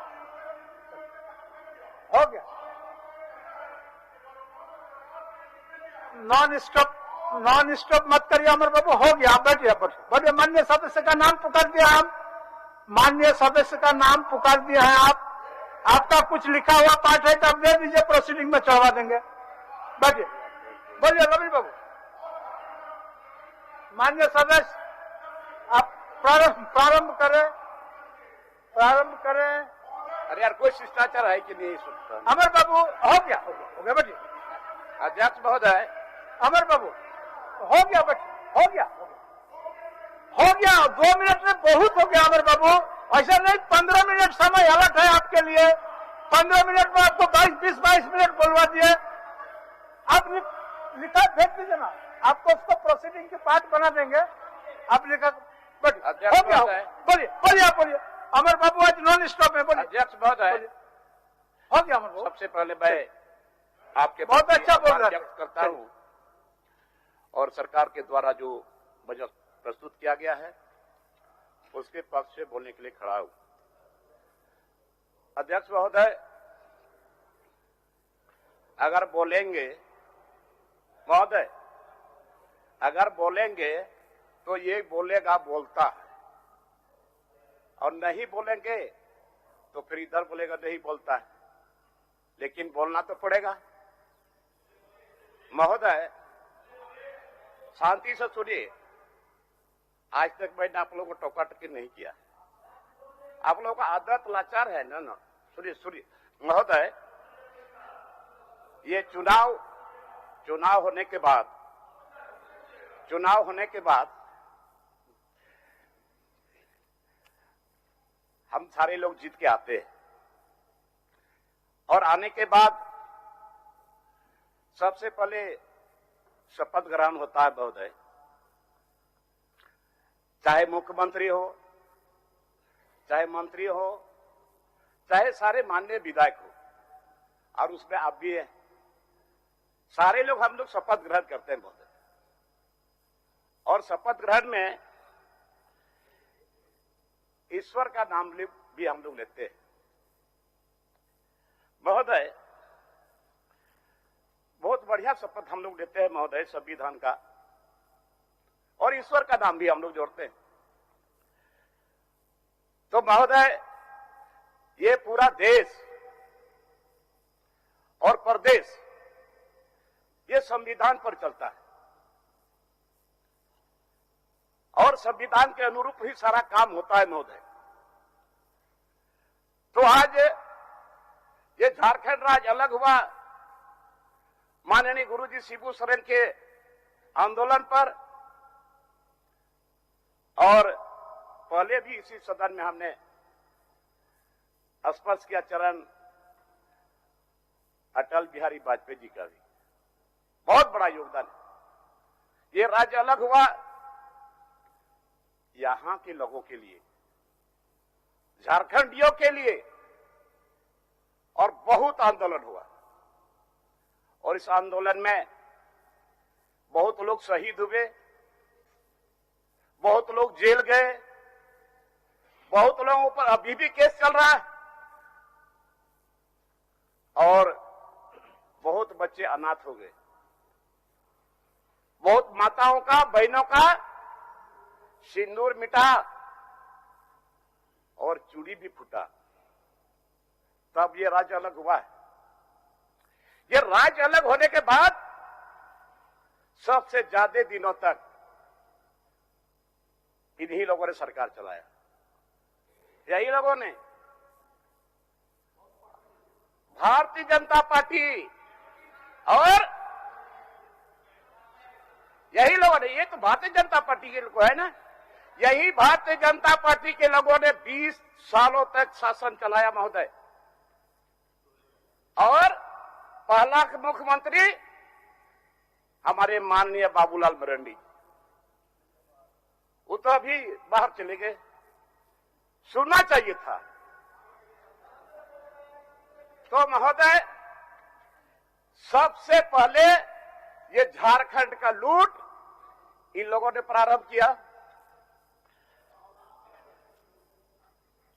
A: हो गया। नॉन स्टॉप मत करिए अमर बाबू, हो गया। आप बैठिए। मान्य सदस्य का नाम पुकार दिया, हम माननीय सदस्य का नाम पुकार दिया है। आपका कुछ लिखा हुआ पाठ है तो आप दे दीजिए, प्रोसीडिंग में चढ़वा देंगे। बैठिए, बोलिए रवि बाबू। माननीय सदस्य आप प्रारंभ करें।
D: अरे यार, कोई शिष्टाचार है कि नहीं सुनता?
A: अमर बाबू, हो गया बैठिए।
D: अध्यक्ष महोदय,
A: अमर बाबू, हो गया बैठिए, हो गया। 2 मिनट में बहुत हो गया अमर बाबू। ऐसा नहीं, 15 मिनट समय अलग है आपके लिए। 15 मिनट में आपको 22 मिनट बोलवा दिए। आप लिखा भेज दीजिए ना, आपको उसको प्रोसीडिंग के पार्ट बना देंगे। आप लिखा, हो गया। बोलिए अमर बाबू, आज नॉन स्टॉप है, बोलिए।
D: अध्यक्ष महोदय,
A: हो गया अमर बाबू।
D: सबसे पहले मैं आपके
A: बहुत अच्छा बोल रहा
D: व्यक्त करता हूं, और सरकार के द्वारा जो बजट प्रस्तुत किया गया है उसके पक्ष से बोलने के लिए खड़ा हूं। अध्यक्ष महोदय, अगर बोलेंगे तो ये बोलेगा बोलता है, और नहीं बोलेंगे तो फिर इधर बोलेगा नहीं बोलता है, लेकिन बोलना तो पड़ेगा। महोदय, शांति से सुनिए। आज तक मैंने आप लोगों को टोका टकी नहीं किया। आप लोगों का आदत लाचार है ना। सुनिए महोदय, ये चुनाव होने के बाद हम सारे लोग जीत के आते हैं, और आने के बाद सबसे पहले शपथ ग्रहण होता है महोदय। चाहे मुख्यमंत्री हो, चाहे मंत्री हो, चाहे सारे माननीय विधायक हो, और उसमें आप भी हैं। सारे लोग, हम लोग शपथ ग्रहण करते हैं महोदय, और शपथ ग्रहण में ईश्वर का नाम भी हम लोग लेते हैं महोदय। बहुत बढ़िया शपथ हम लोग लेते हैं महोदय, संविधान का, और ईश्वर का नाम भी हम लोग जोड़ते हैं। तो महोदय, ये पूरा देश और प्रदेश ये संविधान पर चलता है, और संविधान के अनुरूप ही सारा काम होता है महोदय। तो आज ये झारखंड राज्य अलग हुआ माननीय गुरुजी शिबू सोरेन के आंदोलन पर, और पहले भी इसी सदन में हमने स्पर्श किया चरण अटल बिहारी वाजपेयी जी का भी। बहुत बड़ा योगदान है। ये राज्य अलग हुआ यहां के लोगों के लिए, झारखंडियों के लिए, और बहुत आंदोलन हुआ। और इस आंदोलन में बहुत लोग शहीद हुए, बहुत लोग जेल गए, बहुत लोगों पर अभी भी केस चल रहा है, और बहुत बच्चे अनाथ हो गए, बहुत माताओं का, बहनों का सिंदूर मिटा और चूड़ी भी फूटा। तब ये राज्य अलग हुआ है। ये राज्य अलग होने के बाद सबसे ज्यादा दिनों तक इन्हीं लोगों ने सरकार चलाया, यही लोगों ने, भारतीय जनता पार्टी, और यही लोगों ने, ये तो भारतीय जनता पार्टी के लोग है ना, यही भारतीय जनता पार्टी के लोगों ने 20 सालों तक शासन चलाया महोदय। और पहला मुख्यमंत्री हमारे माननीय बाबूलाल मरांडी, वो तो अभी बाहर चले गए, सुनना चाहिए था। तो महोदय, सबसे पहले ये झारखंड का लूट इन लोगों ने प्रारंभ किया।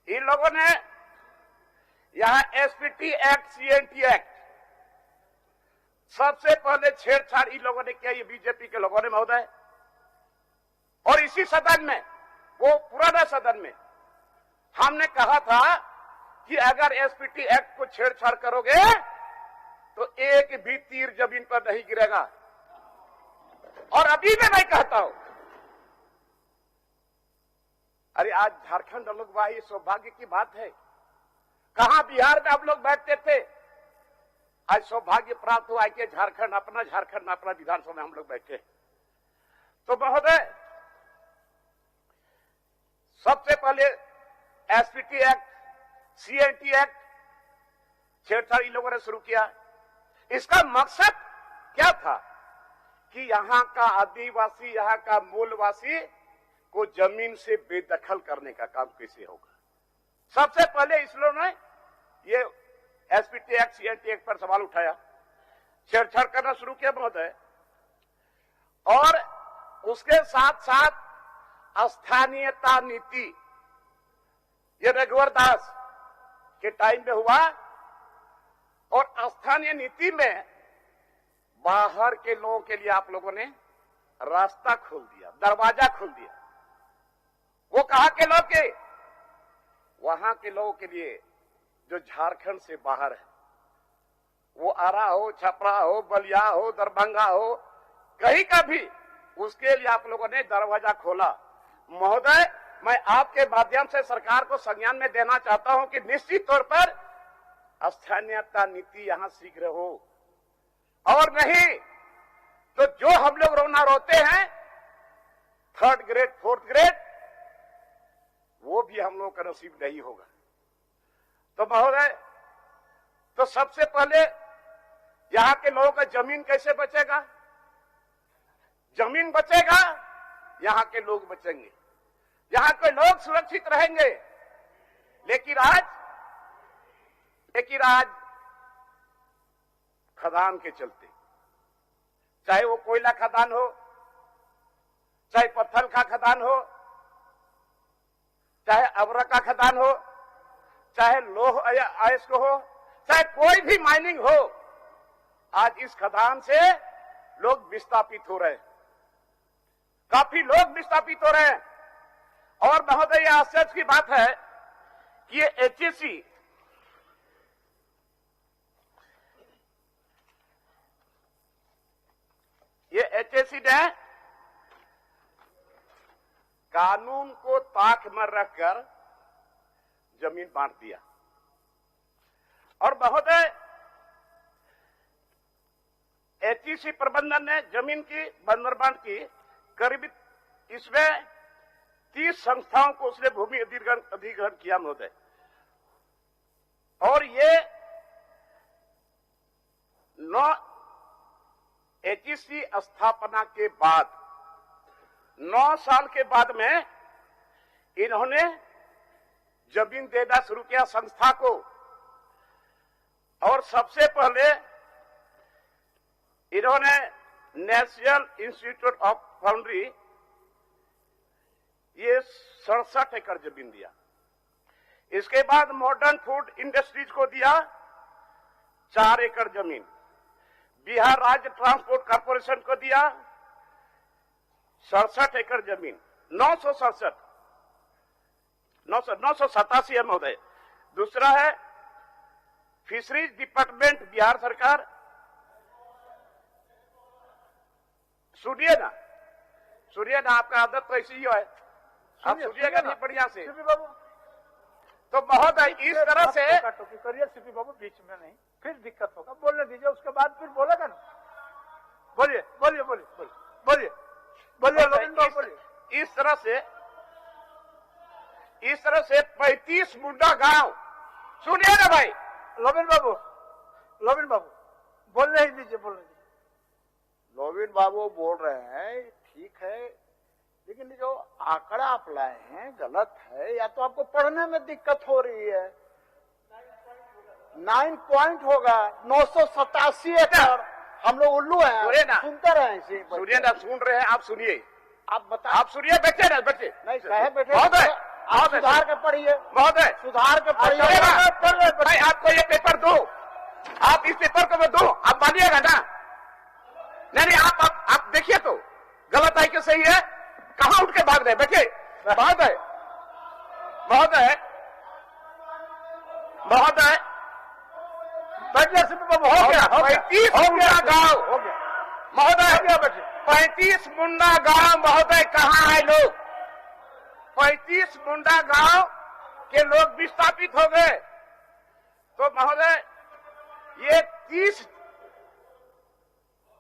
D: इन लोगों ने यहां एसपीटी एक्ट, सीएनटी एक्ट, सबसे पहले छेड़छाड़ इन लोगों ने किया, ये बीजेपी के लोगों ने महोदय। और इसी सदन में, वो पुराना सदन में, हमने कहा था कि अगर एसपीटी एक्ट को छेड़छाड़ करोगे तो एक भी तीर जमीन पर नहीं गिरेगा। और अभी भी मैं कहता हूं, अरे आज झारखंड अलग हुआ, ये सौभाग्य की बात है। कहां बिहार में आप लोग बैठते थे, आज सौभाग्य प्राप्त हुआ कि झारखंड में अपना विधानसभा में हम लोग बैठे। तो महोदय, सबसे पहले एसपीटी एक्ट, सीएनटी एक्ट छेड़छाड़ इन लोगों ने शुरू किया। इसका मकसद क्या था कि यहां का आदिवासी, यहां का मूलवासी को जमीन से बेदखल करने का काम कैसे होगा। सबसे पहले इस लोगों ने ये एसपीटी एक्ट, सीएनटी एक्ट पर सवाल उठाया, छेड़छाड़ करना शुरू किया महोदय। और उसके साथ साथ स्थानीयता नीति, ये रघुवर दास के टाइम में हुआ। और स्थानीय नीति में बाहर के लोगों के लिए आप लोगों ने रास्ता खोल दिया, दरवाजा खोल दिया। वो कहां के लोग के, वहां के लोगों के लिए जो झारखंड से बाहर है, वो आरा हो, छपरा हो, बलिया हो, दरभंगा हो, कहीं का भी, उसके लिए आप लोगों ने दरवाजा खोला। महोदय, मैं आपके माध्यम से सरकार को संज्ञान में देना चाहता हूं कि निश्चित तौर पर स्थानीयता नीति यहां शीघ्र हो, और नहीं तो जो हम लोग रोना रोते हैं 3rd ग्रेड, 4th ग्रेड, वो भी हम लोग का नसीब नहीं होगा। तो महोदय, तो सबसे पहले यहां के लोगों का जमीन कैसे बचेगा? जमीन बचेगा, यहां के लोग बचेंगे, यहां के लोग सुरक्षित रहेंगे। लेकिन आज खदान के चलते, चाहे वो कोयला खदान हो, चाहे पत्थर का खदान हो, चाहे अब्र का खदान हो, चाहे लोह अयस्क हो, चाहे कोई भी माइनिंग हो, आज इस खदान से लोग विस्थापित हो रहे हैं, काफी लोग विस्थापित हो रहे हैं। और महोदय, यह आश्चर्य की बात है कि ये एचएससी ने कानून को ताक में रखकर जमीन बांट दिया। और महोदय, एचईसी प्रबंधन ने जमीन की बंदर बांट की, करीब इसमें 30 संस्थाओं को उसने भूमि अधिग्रहण किया महोदय। और ये एचईसी स्थापना के बाद 9 साल के बाद में इन्होंने जमीन देना शुरू किया संस्था को। और सबसे पहले इन्होंने नेशनल इंस्टीट्यूट ऑफ फाउंड्री ये 67 एकड़ जमीन दिया। इसके बाद मॉडर्न फूड इंडस्ट्रीज को दिया 4 एकड़ जमीन। बिहार राज्य ट्रांसपोर्ट कॉर्पोरेशन को दिया 67 एकड़ जमीन। 987 है महोदय। दूसरा है फिशरीज डिपार्टमेंट बिहार सरकार, सुनिए ना आपका आदत तो ऐसी ही है, आप सुनिएगा नहीं बढ़िया से।
A: बाबू
D: तो महोदय इस तरह से
A: करिए सीपी बाबू, बीच में नहीं, फिर दिक्कत होगा। बोलने दीजिए, उसके बाद फिर बोलेगा ना। बोलिए बोलिए बोलिए बोलिए बोलिए लोबिन बाबू बोलिए।
D: इस तरह से 35 मुंडा गांव, सुनिए ना भाई।
A: लोबिन बाबू बोलने ही दीजिए, बोलने दीजिए।
F: लोबिन बाबू बोल रहे हैं ठीक है, लेकिन जो आंकड़ा आप लाए हैं गलत है, या तो आपको पढ़ने में दिक्कत हो रही है। 9 पॉइंट होगा, 987 एकड़। हम लोग उल्लू हैं, सुनते रहे।
D: सुनिए ना, सुन रहे हैं आप, सुनिए
F: आप बता।
D: आप सुनिए, बैठे ना बैठे
F: नहीं कहे बैठे
D: महोदय,
F: आप सुधार के पढ़िए
D: महोदय,
F: सुधार के पढ़िए।
D: भाई आपको ये पेपर दो, आप इस पेपर को मैं दो, आप मानिएगा ना? नहीं आप देखिए तो गलत है कि सही है। कहां उठ के भाग रहे, बैठे। महोदय
A: बैठिए सीपी बाबू, हो गया
D: 35 मुंडा गांव महोदय, 35 मुंडा गांव महोदय, कहाँ है लोग? 35 मुंडा गांव के लोग विस्थापित हो गए। तो महोदय ये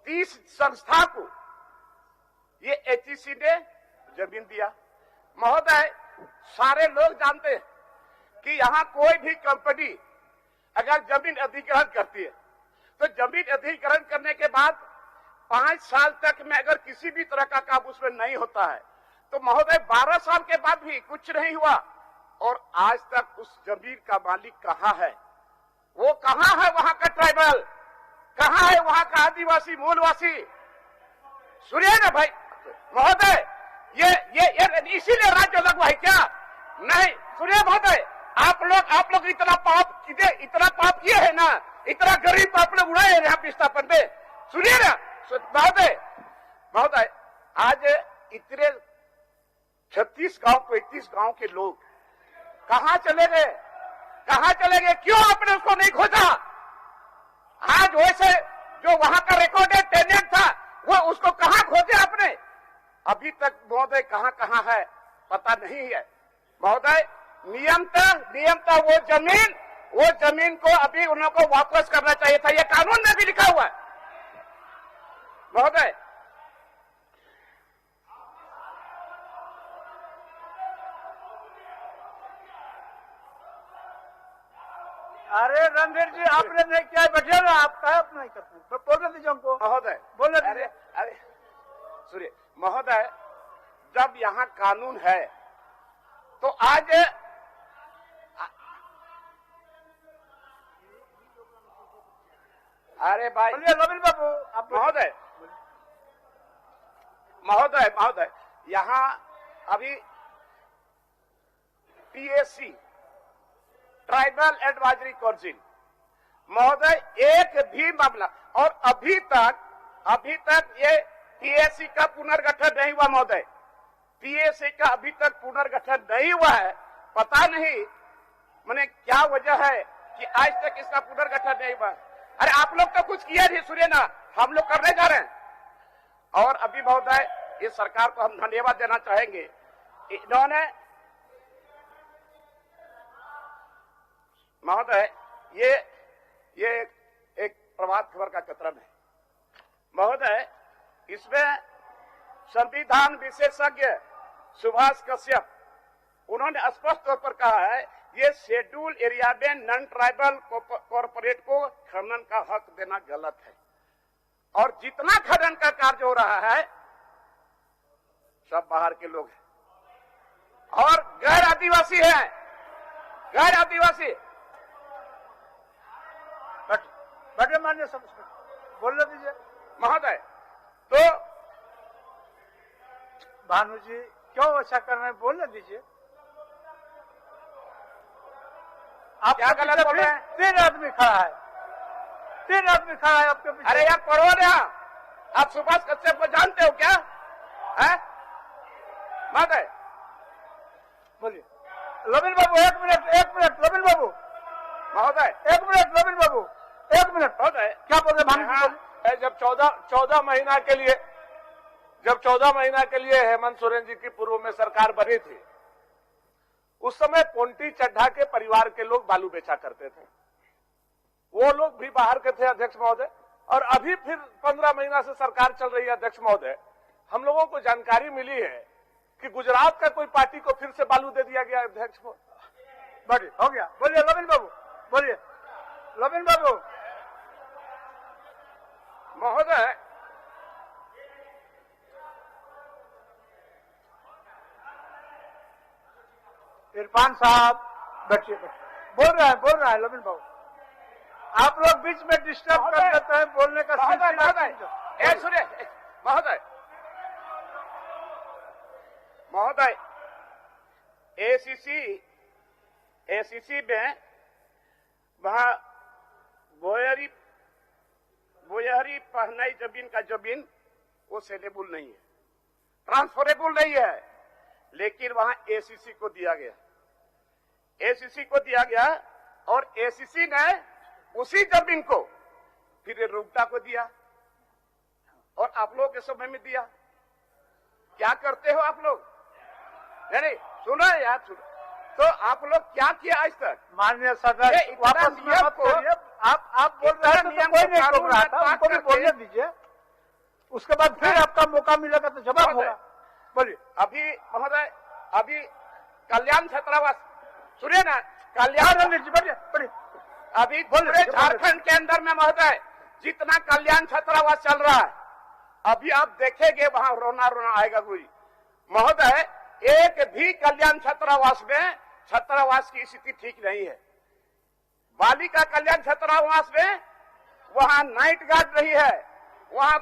D: 30 संस्था को ये एचईसी ने जमीन दिया। महोदय सारे लोग जानते हैं कि यहां कोई भी कंपनी अगर जमीन अधिग्रहण करती है तो जमीन अधिग्रहण करने के बाद 5 साल तक में अगर किसी भी तरह का काम उसमें नहीं होता है तो महोदय 12 साल के बाद भी कुछ नहीं हुआ। और आज तक उस जमीन का मालिक कहां है? वो कहां है? वहां का ट्राइबल कहां है? वहां का आदिवासी मूलवासी? सुनिए ना भाई महोदय, ये इसीलिए राज्य लगवा है क्या? नहीं, सुनिए महोदय, आप लोग इतना पाप किए है ना, इतना गरीब आप लोग उड़ाए हैं यहाँ विस्थापन पे। सुनिए ना महोदय, आज इतने 36 गांव 35 गांव के लोग कहां चले गए? क्यों आपने उसको नहीं खोजा? आज वैसे जो वहां का रिकॉर्डेड टेनेंट था वो उसको कहां खोजे आपने? अभी तक महोदय कहां है पता नहीं है। महोदय नियमतः वो जमीन को अभी उन लोगों को वापस करना चाहिए था। ये कानून में भी लिखा हुआ है महोदय।
A: अरे रणधीर जी, आपने नहीं किया, बैठे ना, आप कहे आप नहीं करते। बोलने दीजिए हमको
D: महोदय,
A: बोलने दीजिए।
D: अरे सुनिए महोदय, जब यहाँ कानून है तो आज अरे भाई
A: लोबिन बाबू आप
D: महोदय यहाँ अभी पीएसी ट्राइबल एडवाइजरी काउंसिल महोदय एक भी मामला, और अभी तक ये पीएसी का पुनर्गठन नहीं हुआ महोदय। पीएसी का अभी तक पुनर्गठन नहीं हुआ है। पता नहीं मैंने क्या वजह है कि आज तक इसका पुनर्गठन नहीं हुआ। अरे आप लोग तो कुछ किया नहीं, सुनिए ना, हम लोग करने जा रहे हैं। और अभी महोदय इस सरकार को हम धन्यवाद देना चाहेंगे। इन्होंने महोदय ये एक प्रभात खबर का कतरन है महोदय। इसमें संविधान विशेषज्ञ सुभाष कश्यप उन्होंने स्पष्ट तौर पर कहा है ये शेड्यूल एरिया में नॉन ट्राइबल कॉर्पोरेट को खनन का हक देना गलत है। और जितना खनन का कार्य हो रहा है सब बाहर के लोग हैं और गैर आदिवासी हैं, गैर आदिवासी।
A: बैठे मान्य सब बोलने दीजिए
D: महोदय। तो
A: भानु जी क्यों ऐसा कर रहे हैं, बोलने दीजिए। आप
D: क्या गलत बोल रहे हैं?
A: 3 आदमी खड़ा है, 3 आदमी खड़ा है आपके पीछे।
D: अरे यार पढ़ो ना, आप सुभाष कश्यप को जानते हो क्या है महोदय?
A: बोलिए लविन बाबू, 1 मिनट लविन बाबू
D: महोदय
A: 1 मिनट, लविन बाबू 1 मिनट।
D: महोदय
A: क्या बोल रहे भानु जी? बोलिए।
H: जब 14 महीना के लिए हेमंत सोरेन जी की पूर्व में सरकार बनी थी, उस समय पोंटी चड्ढा के परिवार के लोग बालू बेचा करते थे। वो लोग भी बाहर के थे अध्यक्ष महोदय। और अभी फिर 15 महीना से सरकार चल रही है अध्यक्ष महोदय। हम लोगों को जानकारी मिली है कि गुजरात का कोई पार्टी को फिर से बालू दे दिया गया अध्यक्ष महोदय।
A: बढ़िए, हो गया। बोलिए लविन बाबू, बोलिए लविन बाबू।
D: महोदय
A: इरफान साहब बैठिए, बोल रहा है लविन बाबू। आप लोग बीच में डिस्टर्ब कर देते हैं बोलने का सिलसिला।
D: सुनिए महोदय, महोदय एसीसी में वहां बोयहरी पहनाई जमीन वो सेलेबल नहीं है, ट्रांसफरेबल नहीं है, लेकिन वहां एसीसी को दिया गया और एसीसी ने उसी जमीन को फिर रुकटा को दिया और आप लोगों के समय में दिया। क्या करते हो आप लोग? नहीं सुनो यार, सुनो तो आप लोग क्या किया आज तक?
A: माननीय सदस्य वापस नियम को आप बोल रहे हैं तो कोई नहीं रोक रहा था, उनको भी बोलने दीजिए, उसके बाद फिर आपका मौका मिलेगा तो जवाब होगा। बोलिए।
D: अभी महोदय, अभी कल्याण छात्रावास सुनिए ना, कल्याण
A: बढ़िए
D: अभी पूरे झारखंड के अंदर में महोदय जितना कल्याण छात्रावास चल रहा है, अभी आप देखेंगे वहां रोना आएगा कोई महोदय। एक भी कल्याण छात्रावास में छात्रावास की स्थिति ठीक नहीं है। बालिका कल्याण छात्रावास में वहां नाइट गार्ड नहीं है, वहां